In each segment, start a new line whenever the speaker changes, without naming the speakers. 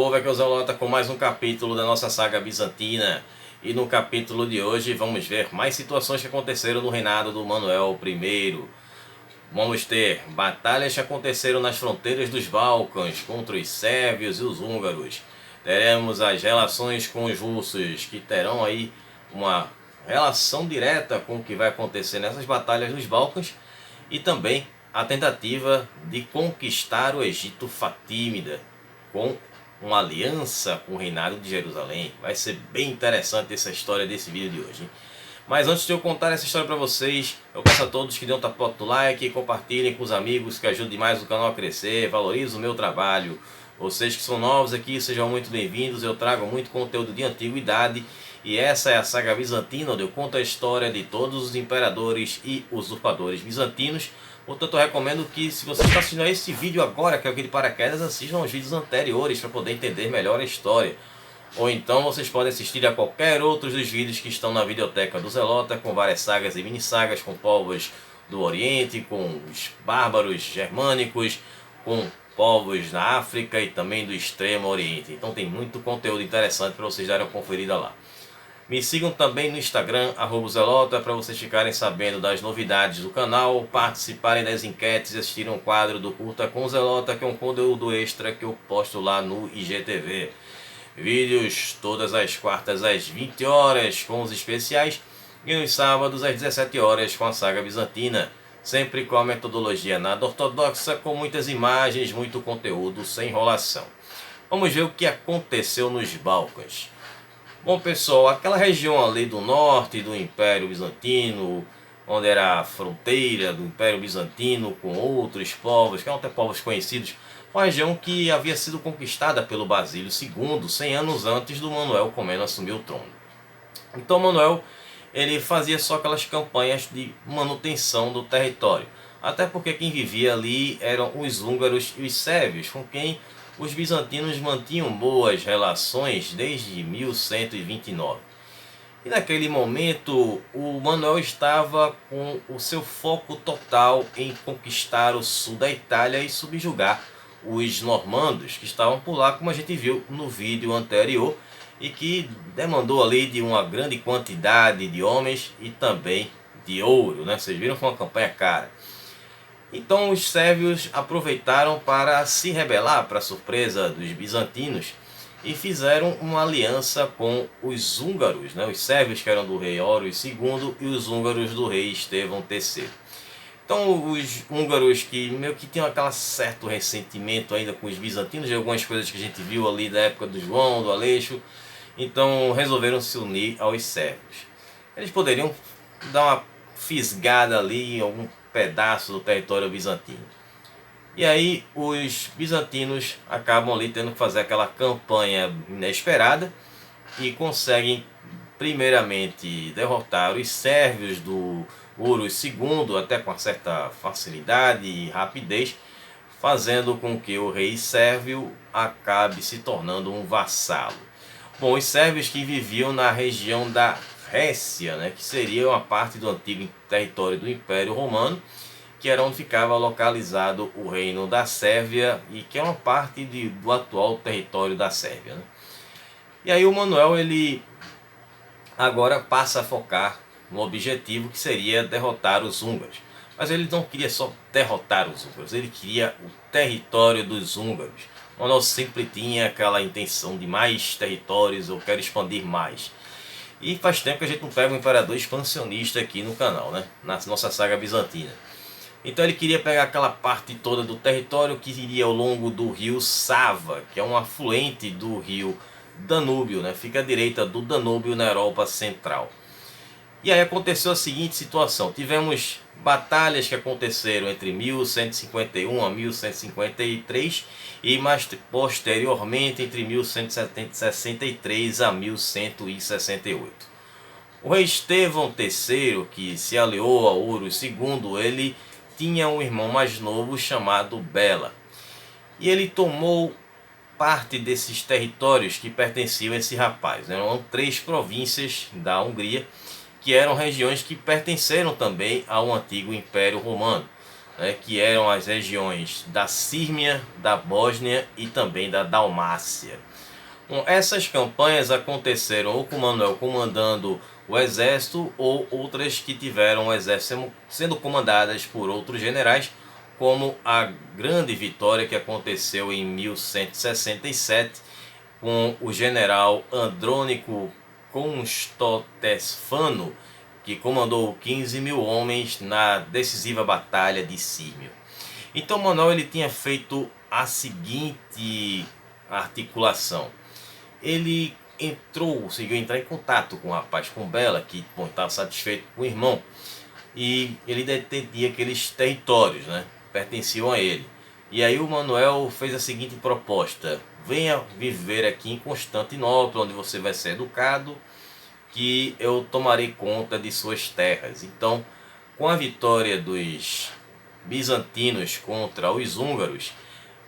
povo, aqui é o Zelota com mais um capítulo da nossa saga bizantina. E no capítulo de hoje vamos ver mais situações que aconteceram no reinado do Manuel I. Vamos ter batalhas que aconteceram nas fronteiras dos Balcãs contra os sérvios e os húngaros. Teremos as relações com os russos, que terão aí uma relação direta com o que vai acontecer nessas batalhas dos Balcãs. E também a tentativa de conquistar o Egito Fatímida, com uma aliança com o reinado de Jerusalém. Vai ser bem interessante essa história desse vídeo de hoje, hein? Mas antes de eu contar essa história para vocês, eu peço a todos que dêem um tapota do like, compartilhem com os amigos, que ajude demais o canal a crescer, valorize o meu trabalho. Vocês que são novos aqui, sejam muito bem-vindos. Eu trago muito conteúdo de antiguidade e essa é a saga bizantina, onde eu conto a história de todos os imperadores e usurpadores bizantinos. Portanto, eu recomendo que, se você está assistindo a esse vídeo agora, que é o Guia de Paraquedas, assistam aos vídeos anteriores para poder entender melhor a história. Ou então vocês podem assistir a qualquer outro dos vídeos que estão na videoteca do Zelota, com várias sagas e mini-sagas, com povos do Oriente, com os bárbaros germânicos, com povos na África e também do Extremo Oriente. Então tem muito conteúdo interessante para vocês darem uma conferida lá. Me sigam também no Instagram, @Zelota, para vocês ficarem sabendo das novidades do canal, participarem das enquetes e assistirem um quadro do Curta com Zelota, que é um conteúdo extra que eu posto lá no IGTV. Vídeos todas as quartas às 20 horas com os especiais e nos sábados às 17 horas com a saga bizantina. Sempre com a metodologia nada ortodoxa, com muitas imagens, muito conteúdo, sem enrolação. Vamos ver o que aconteceu nos Balcãs. Bom pessoal, aquela região ali do norte do Império Bizantino, onde era a fronteira do Império Bizantino com outros povos, que eram até povos conhecidos, uma região que havia sido conquistada pelo Basílio II 100 anos antes do Manuel Comneno assumir o trono. Então Manuel, ele fazia só aquelas campanhas de manutenção do território, até porque quem vivia ali eram os húngaros e os sérvios, com quem os bizantinos mantinham boas relações desde 1129. E naquele momento o Manuel estava com o seu foco total em conquistar o sul da Itália e subjugar os normandos que estavam por lá, como a gente viu no vídeo anterior, e que demandou ali de uma grande quantidade de homens e também de ouro, né? Vocês viram que foi uma campanha cara. Então os sérvios aproveitaram para se rebelar, para surpresa dos bizantinos, e fizeram uma aliança com os húngaros, né? Os sérvios, que eram do rei Horus II, e os húngaros do rei Estevão III. Então os húngaros, que meio que tinham aquele certo ressentimento ainda com os bizantinos, de algumas coisas que a gente viu ali da época do João, do Aleixo, então resolveram se unir aos sérvios. Eles poderiam dar uma fisgada ali em algum pedaço do território bizantino. E aí os bizantinos acabam ali tendo que fazer aquela campanha inesperada e conseguem primeiramente derrotar os sérvios do Horus II, até com uma certa facilidade e rapidez, fazendo com que o rei sérvio acabe se tornando um vassalo. Bom, os sérvios que viviam na região da Récia, né, que seria uma parte do antigo território do Império Romano, que era onde ficava localizado o reino da Sérvia e que é uma parte do atual território da Sérvia, né? E aí o Manuel, ele agora passa a focar no objetivo, que seria derrotar os húngaros. Mas ele não queria só derrotar os húngaros, ele queria o território dos húngaros. Manuel sempre tinha aquela intenção de mais territórios, eu quero expandir mais. E faz tempo que a gente não pega um imperador expansionista aqui no canal, né? Na nossa saga bizantina. Então ele queria pegar aquela parte toda do território que iria ao longo do rio Sava, que é um afluente do rio Danúbio, né? Fica à direita do Danúbio na Europa Central. E aí aconteceu a seguinte situação: tivemos batalhas que aconteceram entre 1151 a 1153 e mais posteriormente entre 1163 a 1168. O rei Estevão III, que se aliou ao Horus II, ele tinha um irmão mais novo chamado Bela. E ele tomou parte desses territórios que pertenciam a esse rapaz. Eram 3 províncias da Hungria, que eram regiões que pertenceram também ao antigo Império Romano, né, que eram as regiões da Sírmia, da Bósnia e também da Dalmácia. Bom, essas campanhas aconteceram ou com Manuel comandando o exército, ou outras que tiveram o exército sendo comandadas por outros generais, como a grande vitória que aconteceu em 1167 com o general Andrônico Constantesfano, que comandou 15 mil homens na decisiva batalha de Sírmio. Então Manuel ele tinha feito a seguinte articulação. Ele conseguiu entrar em contato com o rapaz, com Bela, que estava satisfeito com o irmão, e ele detentia aqueles territórios, né, pertenciam a ele. E aí o Manuel fez a seguinte proposta: venha viver aqui em Constantinopla, onde você vai ser educado, que eu tomarei conta de suas terras. Então, com a vitória dos bizantinos contra os húngaros,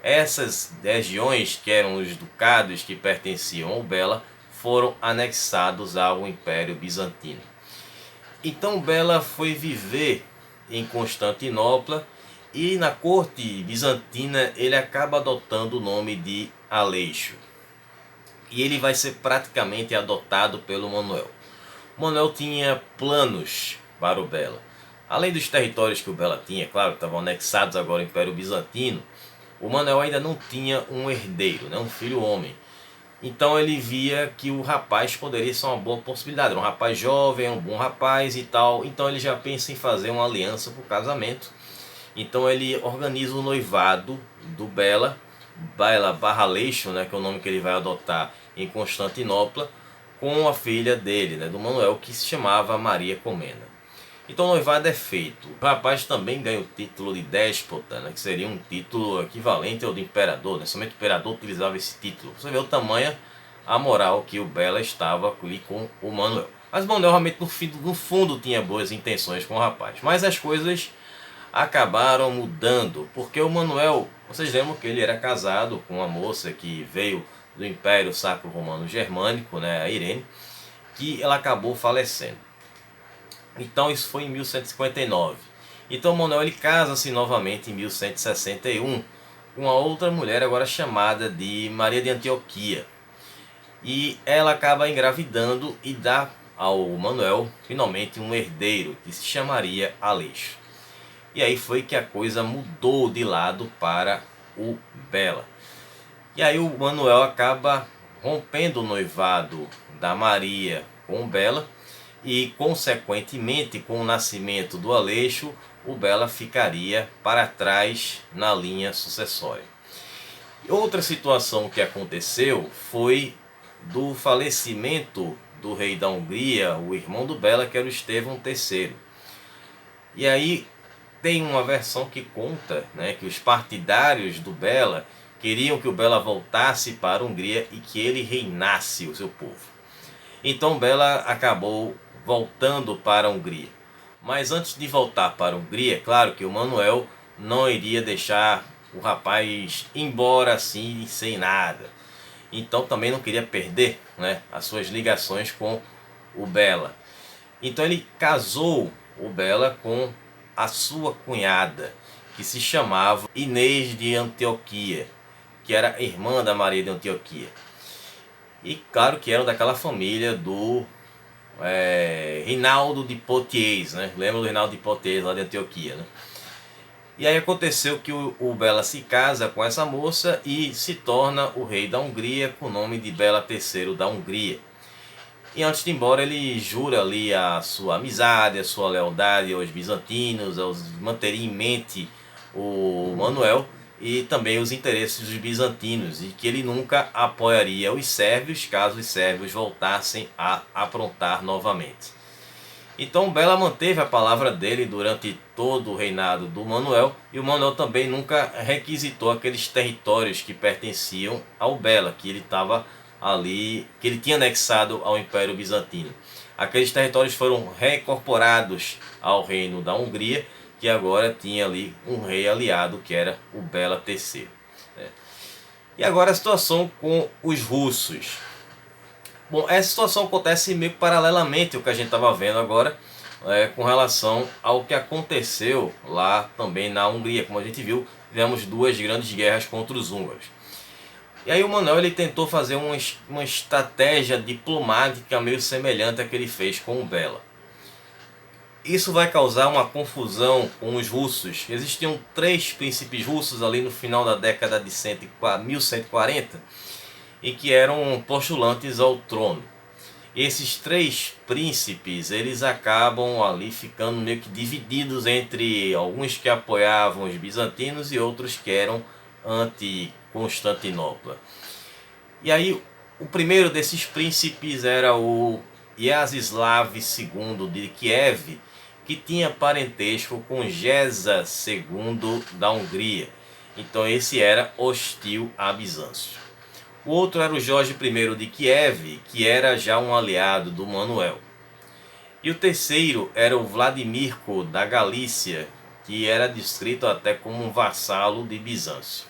essas regiões, que eram os ducados que pertenciam ao Bela, foram anexados ao Império Bizantino. Então Bela foi viver em Constantinopla, e na corte bizantina ele acaba adotando o nome de Aleixo. E ele vai ser praticamente adotado pelo Manuel. Manuel tinha planos para o Bela. Além dos territórios que o Bela tinha, claro, que estavam anexados agora ao Império Bizantino, o Manuel ainda não tinha um herdeiro, né, um filho homem. Então ele via que o rapaz poderia ser uma boa possibilidade. Era um rapaz jovem, um bom rapaz e tal. Então ele já pensa em fazer uma aliança para o casamento. Então ele organiza o noivado do Bela barra Aleixo, né, que é o nome que ele vai adotar em Constantinopla, com a filha dele, né, do Manuel, que se chamava Maria Comnena. Então o noivado é feito. O rapaz também ganha o título de déspota, né, que seria um título equivalente ao de imperador, né? Somente o imperador utilizava esse título. Você vê o tamanho, a moral que o Bela estava ali com o Manuel. Mas Manuel realmente no fundo tinha boas intenções com o rapaz. Mas as coisas acabaram mudando, porque o Manuel, vocês lembram que ele era casado com uma moça que veio do Império Sacro Romano Germânico, né, a Irene, que ela acabou falecendo. Então isso foi em 1159. Então Manuel ele casa-se novamente em 1161 com uma outra mulher agora chamada de Maria de Antioquia. E ela acaba engravidando e dá ao Manuel finalmente um herdeiro que se chamaria Aleixo. E aí foi que a coisa mudou de lado para o Bela. E aí o Manuel acaba rompendo o noivado da Maria com o Bela, e consequentemente com o nascimento do Aleixo, o Bela ficaria para trás na linha sucessória. Outra situação que aconteceu foi do falecimento do rei da Hungria, o irmão do Bela, que era o Estevão III. E aí tem uma versão que conta, né, que os partidários do Bela queriam que o Bela voltasse para a Hungria e que ele reinasse o seu povo. Então Bela acabou voltando para a Hungria. Mas antes de voltar para a Hungria, claro que o Manuel não iria deixar o rapaz embora assim, sem nada. Então também não queria perder, né, as suas ligações com o Bela. Então ele casou o Bela com a sua cunhada, que se chamava Inês de Antioquia, que era irmã da Maria de Antioquia. E claro que era daquela família do Rinaldo de Poitiers, né? Lembra do Rinaldo de Poitiers lá de Antioquia, né? E aí aconteceu que o Bela se casa com essa moça e se torna o rei da Hungria com o nome de Bela III da Hungria. E antes de ir embora ele jura ali a sua amizade, a sua lealdade aos bizantinos, manteria em mente o Manuel e também os interesses dos bizantinos, e que ele nunca apoiaria os sérvios caso os sérvios voltassem a aprontar novamente. Então Bela manteve a palavra dele durante todo o reinado do Manuel, e o Manuel também nunca requisitou aqueles territórios que pertenciam ao Bela, que ele estava ali, que ele tinha anexado ao Império Bizantino. Aqueles territórios foram reincorporados ao reino da Hungria, que agora tinha ali um rei aliado, que era o Bela III. E agora a situação com os russos. Bom, essa situação acontece meio paralelamente ao que a gente estava vendo agora, com relação ao que aconteceu lá também na Hungria. Como a gente viu, tivemos duas grandes guerras contra os húngaros. E aí o Manuel ele tentou fazer uma estratégia diplomática meio semelhante à que ele fez com o Bela. Isso vai causar uma confusão com os russos. Existiam 3 príncipes russos ali no final da década de 1140 e que eram postulantes ao trono. E esses 3 príncipes eles acabam ali ficando meio que divididos entre alguns que apoiavam os bizantinos e outros que eram anti-Constantinopla. E aí o primeiro desses príncipes era o Yazislav II de Kiev, que tinha parentesco com Geza II da Hungria. Então esse era hostil a Bizâncio. O outro era o Jorge I de Kiev, que era já um aliado do Manuel. E o terceiro era o Vladimirko da Galícia, que era descrito até como um vassalo de Bizâncio.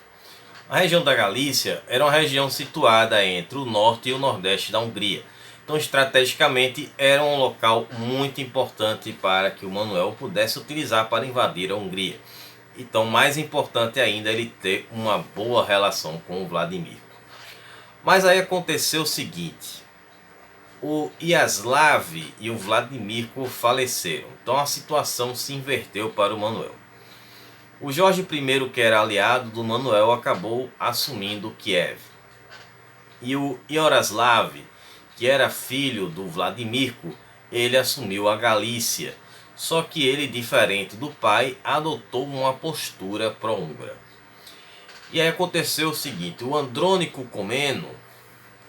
A região da Galícia era uma região situada entre o norte e o nordeste da Hungria. Então, estrategicamente, era um local muito importante para que o Manuel pudesse utilizar para invadir a Hungria. Então, mais importante ainda, ele ter uma boa relação com o Vladimir. Mas aí aconteceu o seguinte: o Yaslav e o Vladimirko faleceram. Então, a situação se inverteu para o Manuel. O Jorge I, que era aliado do Manuel, acabou assumindo Kiev. E o Yaroslav, que era filho do Vladimirko, ele assumiu a Galícia. Só que ele, diferente do pai, adotou uma postura pró-húngara. E aí aconteceu o seguinte: o Andrônico Comneno,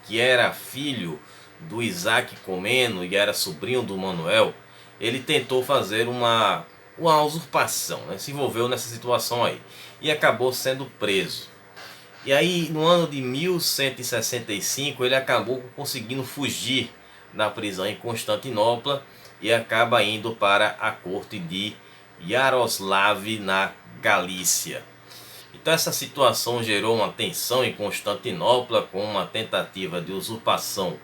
que era filho do Isaac Comneno e era sobrinho do Manuel, ele tentou fazer uma usurpação, né? Se envolveu nessa situação aí e acabou sendo preso. E aí no ano de 1165 ele acabou conseguindo fugir da prisão em Constantinopla e acaba indo para a corte de Yaroslav na Galícia. Então essa situação gerou uma tensão em Constantinopla, com uma tentativa de usurpação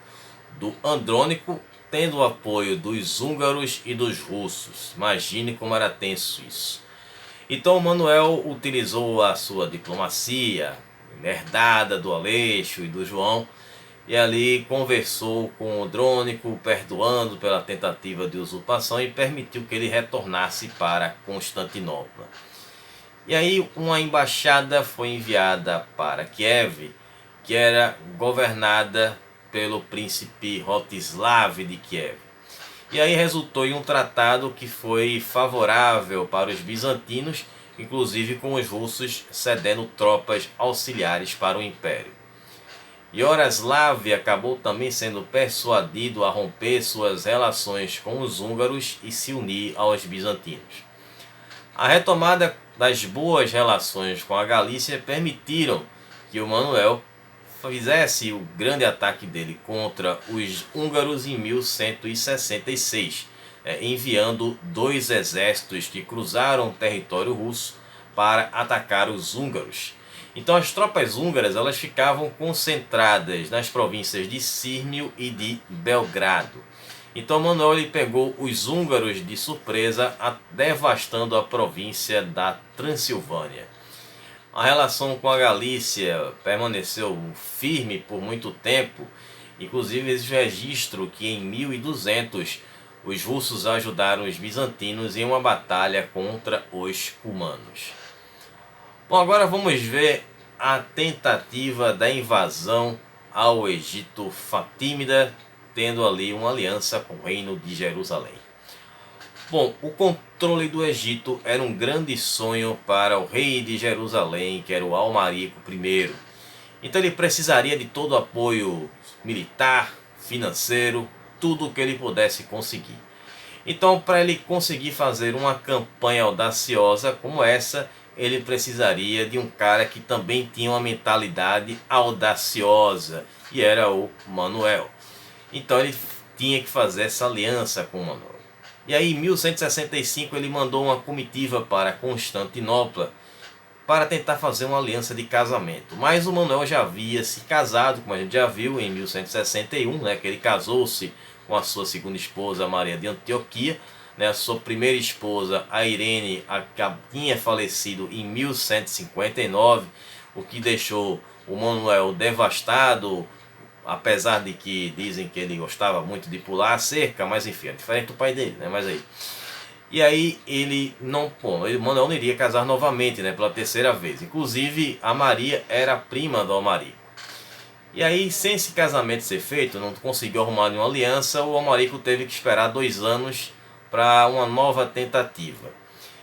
do Andrônico, tendo o apoio dos húngaros e dos russos. Imagine como era tenso isso. Então Manuel utilizou a sua diplomacia, herdada do Aleixo e do João, e ali conversou com o Andrônico, perdoando pela tentativa de usurpação e permitiu que ele retornasse para Constantinopla. E aí uma embaixada foi enviada para Kiev, que era governada pelo príncipe Rostislav de Kiev. E aí resultou em um tratado que foi favorável para os bizantinos, inclusive com os russos cedendo tropas auxiliares para o império. Yaroslav acabou também sendo persuadido a romper suas relações com os húngaros e se unir aos bizantinos. A retomada das boas relações com a Galícia permitiram que o Manuel fizesse o grande ataque dele contra os húngaros em 1166, enviando 2 exércitos que cruzaram o território russo para atacar os húngaros. Então as tropas húngaras elas ficavam concentradas nas províncias de Sírmio e de Belgrado. Então Manuel ele pegou os húngaros de surpresa, devastando a província da Transilvânia. A relação com a Galícia permaneceu firme por muito tempo. Inclusive existe registro que em 1200 os russos ajudaram os bizantinos em uma batalha contra os cumanos. Bom, agora vamos ver a tentativa da invasão ao Egito Fatímida, tendo ali uma aliança com o reino de Jerusalém. Bom, o controle do Egito era um grande sonho para o rei de Jerusalém, que era o Almarico I. Então ele precisaria de todo o apoio militar, financeiro, tudo o que ele pudesse conseguir. Então, para ele conseguir fazer uma campanha audaciosa como essa, ele precisaria de um cara que também tinha uma mentalidade audaciosa, e era o Manuel. Então ele tinha que fazer essa aliança com o Manuel. E aí em 1165 ele mandou uma comitiva para Constantinopla para tentar fazer uma aliança de casamento. Mas o Manuel já havia se casado, como a gente já viu, em 1161, que ele casou-se com a sua segunda esposa, Maria de Antioquia. A sua primeira esposa, a Irene, tinha falecido em 1159, o que deixou o Manuel devastado, apesar de que dizem que ele gostava muito de pular a cerca, mas enfim, é diferente do pai dele, né? Mas aí... E aí ele não, pô, o Manuel não iria casar novamente, né, pela terceira vez. Inclusive a Maria era prima do Almarico. E aí, sem esse casamento ser feito, não conseguiu arrumar nenhuma aliança, o Almarico teve que esperar 2 anos para uma nova tentativa.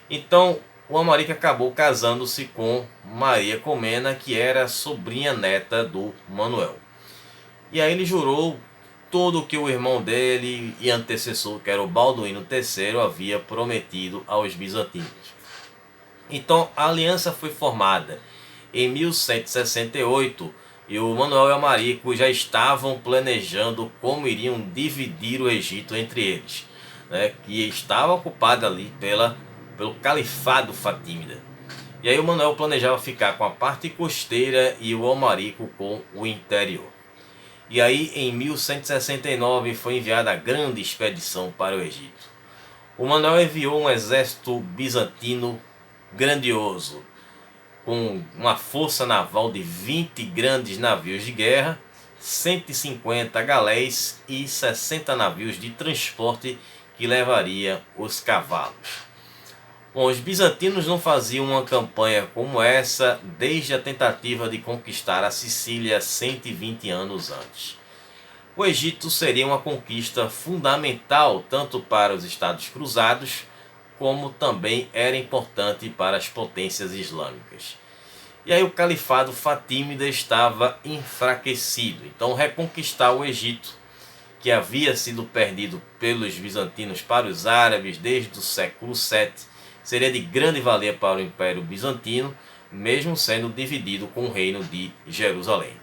Então o Almarico acabou casando-se com Maria Comnena, que era sobrinha neta do Manuel. E aí ele jurou tudo o que o irmão dele e antecessor, que era o Balduíno III, havia prometido aos bizantinos. Então a aliança foi formada em 1168 e o Manuel e o Almarico já estavam planejando como iriam dividir o Egito entre eles, né, que estava ocupado ali pelo Califado Fatímida. E aí o Manuel planejava ficar com a parte costeira e o Almarico com o interior. E aí em 1169 foi enviada a grande expedição para o Egito. O Manuel enviou um exército bizantino grandioso, com uma força naval de 20 grandes navios de guerra, 150 galés e 60 navios de transporte que levaria os cavalos. Bom, os bizantinos não faziam uma campanha como essa desde a tentativa de conquistar a Sicília 120 anos antes. O Egito seria uma conquista fundamental tanto para os Estados Cruzados, como também era importante para as potências islâmicas. E aí o Califado Fatímida estava enfraquecido, então reconquistar o Egito, que havia sido perdido pelos bizantinos para os árabes desde o século VII, seria de grande valia para o Império Bizantino, mesmo sendo dividido com o reino de Jerusalém.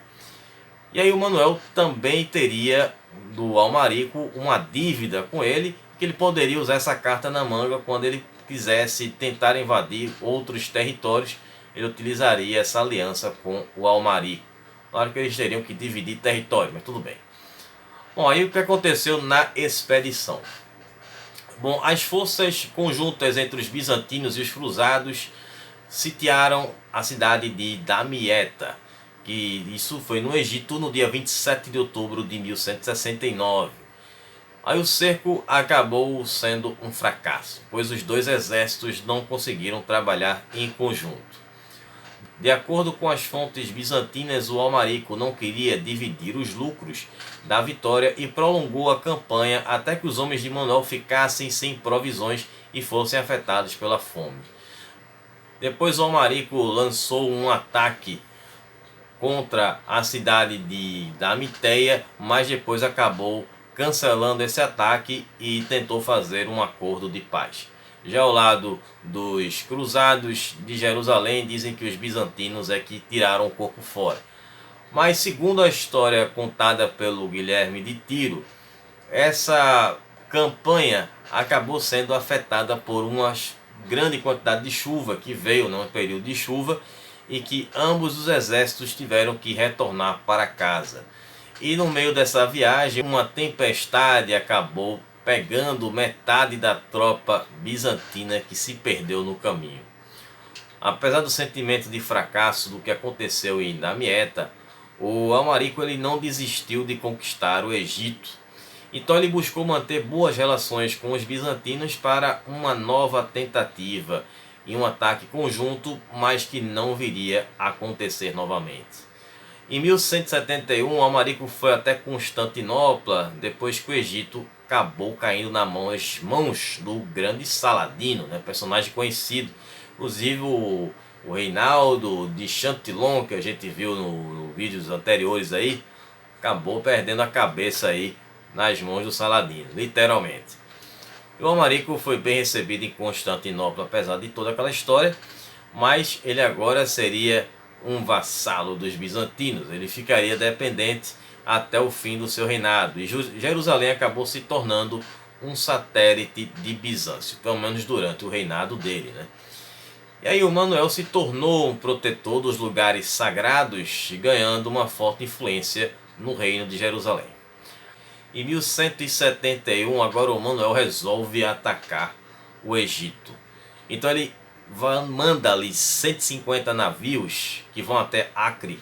E aí o Manuel também teria do Almarico uma dívida com ele, que ele poderia usar essa carta na manga quando ele quisesse tentar invadir outros territórios. Ele utilizaria essa aliança com o Almarico. Claro que eles teriam que dividir território, mas tudo bem. Bom, aí o que aconteceu na expedição? Bom, as forças conjuntas entre os bizantinos e os cruzados sitiaram a cidade de Damietta, que isso foi no Egito no dia 27 de outubro de 1169. Aí o cerco acabou sendo um fracasso, pois os dois exércitos não conseguiram trabalhar em conjunto. De acordo com as fontes bizantinas, o Almarico não queria dividir os lucros da vitória e prolongou a campanha até que os homens de Manuel ficassem sem provisões e fossem afetados pela fome. Depois o Almarico lançou um ataque contra a cidade de Damietta, mas depois acabou cancelando esse ataque e tentou fazer um acordo de paz. Já ao lado dos cruzados de Jerusalém, dizem que os bizantinos é que tiraram o corpo fora. Mas segundo a história contada pelo Guilherme de Tiro, essa campanha acabou sendo afetada por uma grande quantidade de chuva que veio num período de chuva e que ambos os exércitos tiveram que retornar para casa. E no meio dessa viagem, uma tempestade acabou pegando metade da tropa bizantina que se perdeu no caminho. Apesar do sentimento de fracasso do que aconteceu em Damietta, o Almarico ele não desistiu de conquistar o Egito. Então ele buscou manter boas relações com os bizantinos para uma nova tentativa e um ataque conjunto, mas que não viria a acontecer novamente. Em 1171, Almarico foi até Constantinopla, depois que o Egito acabou caindo nas mãos do grande Saladino, né, personagem conhecido. Inclusive o Reinaldo de Chatillon, que a gente viu no vídeos anteriores aí, acabou perdendo a cabeça aí nas mãos do Saladino, literalmente. O Almarico foi bem recebido em Constantinopla, apesar de toda aquela história, mas ele agora seria um vassalo dos bizantinos. Ele ficaria dependente até o fim do seu reinado, e Jerusalém acabou se tornando um satélite de Bizâncio, pelo menos durante o reinado dele, né? E aí o Manuel se tornou um protetor dos lugares sagrados, ganhando uma forte influência no reino de Jerusalém. Em 1171, agora o Manuel resolve atacar o Egito. Então ele manda ali 150 navios que vão até Acre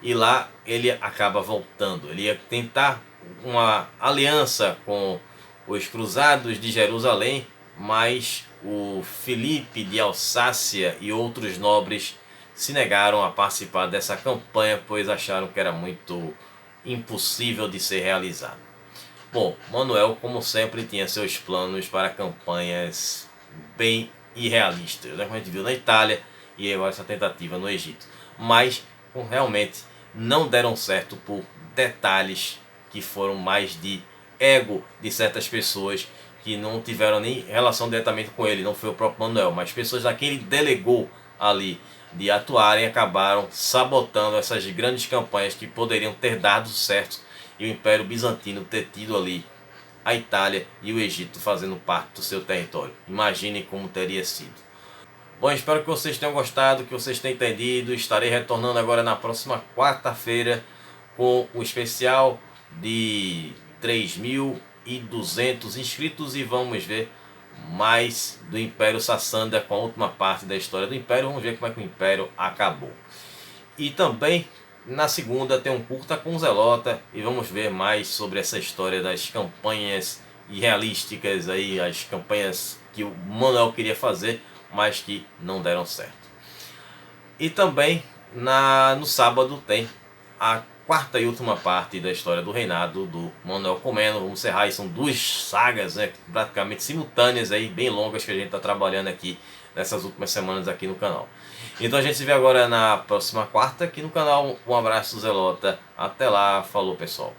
e lá ele acaba voltando. Ele ia tentar uma aliança com os cruzados de Jerusalém, mas o Filipe de Alsácia e outros nobres se negaram a participar dessa campanha, pois acharam que era muito impossível de ser realizado. Bom, Manuel, como sempre, tinha seus planos para campanhas bem irrealistas, né? Como a gente viu na Itália e agora essa tentativa no Egito. Mas realmente não deram certo por detalhes que foram mais de ego de certas pessoas que não tiveram nem relação diretamente com ele, não foi o próprio Manuel, mas pessoas a quem ele delegou ali de atuarem acabaram sabotando essas grandes campanhas que poderiam ter dado certo e o Império Bizantino ter tido ali a Itália e o Egito fazendo parte do seu território. Imaginem como teria sido. Bom, espero que vocês tenham gostado, que vocês tenham entendido. Estarei retornando agora na próxima quarta-feira com o especial de 3.200 inscritos e vamos ver mais do Império Sassânida com a última parte da história do Império. Vamos ver como é que o Império acabou. E também na segunda tem um curta com Zelota e vamos ver mais sobre essa história das campanhas irrealísticas aí, as campanhas que o Manuel queria fazer, mas que não deram certo. E também no sábado tem a quarta e última parte da história do reinado do Manuel Comneno. Vamos encerrar, são duas sagas, né, praticamente simultâneas aí, bem longas, que a gente está trabalhando aqui nessas últimas semanas aqui no canal. Então a gente se vê agora na próxima quarta aqui no canal. Um abraço, Zelota. Até lá, falou pessoal.